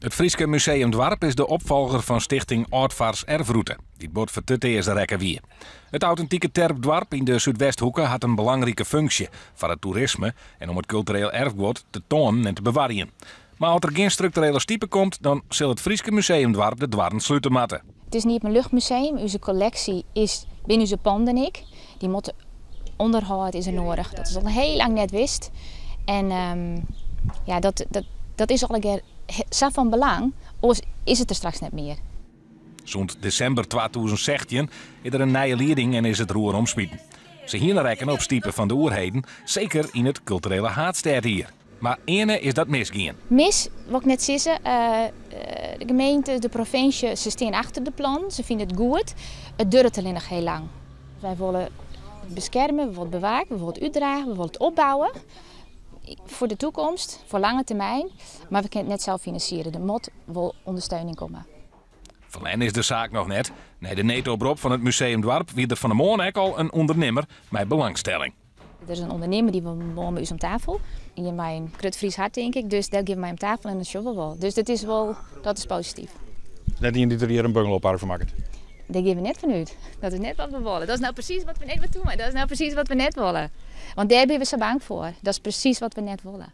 Het Frieske Museum Dwarp is de opvolger van stichting Oudvaars Erfroute, die het bord voor het eerste rekken wie. Het authentieke Terpdwarp in de Zuidwesthoeken had een belangrijke functie voor het toerisme en om het cultureel erfgoed te tonen en te bewaren. Maar als er geen structurele stiepe komt, dan zal het Frieske Museum Dwarp de dwarren sluiten moeten. Het is niet een luchtmuseum, onze collectie is binnen onze panden. Die moeten onderhoud is er nodig. Dat is al heel lang net wist. En dat is al een keer zo van belang, of is het er straks net meer. Zo'n december 2016 is er een nieuwe leiding en is het roer omsmieten. Ze hier rekken op stiepen van de oerheden, zeker in het culturele haardstad hier. Maar ene is dat misgaan. Wat ik net zei, de gemeente, de provincie, ze staan achter de plan. Ze vinden het goed. Het duurt alleen nog heel lang. Wij willen beschermen, we willen bewaken, we willen het uitdragen, we willen het opbouwen. Voor de toekomst, voor lange termijn. Maar we kunnen het net zelf financieren. Er moet wel ondersteuning komen. Van hen is de zaak nog net. Nee, de neto-oproep van het Museum Dwarp wie er van de morgen al een ondernemer met belangstelling. Er is een ondernemer die wil bij ons om tafel. Je mij een Krut-Fries hart, denk ik. Dus dat geeft mij om tafel en dat show wel. Dus dat is positief. Net die er hier een bungalowpark van maken. Daar geven we net van uit. Dat is net wat we willen. Dat is nou precies wat we net willen. Dat is nou precies wat we net willen. Want daar zijn we zo bang voor. Dat is precies wat we net willen.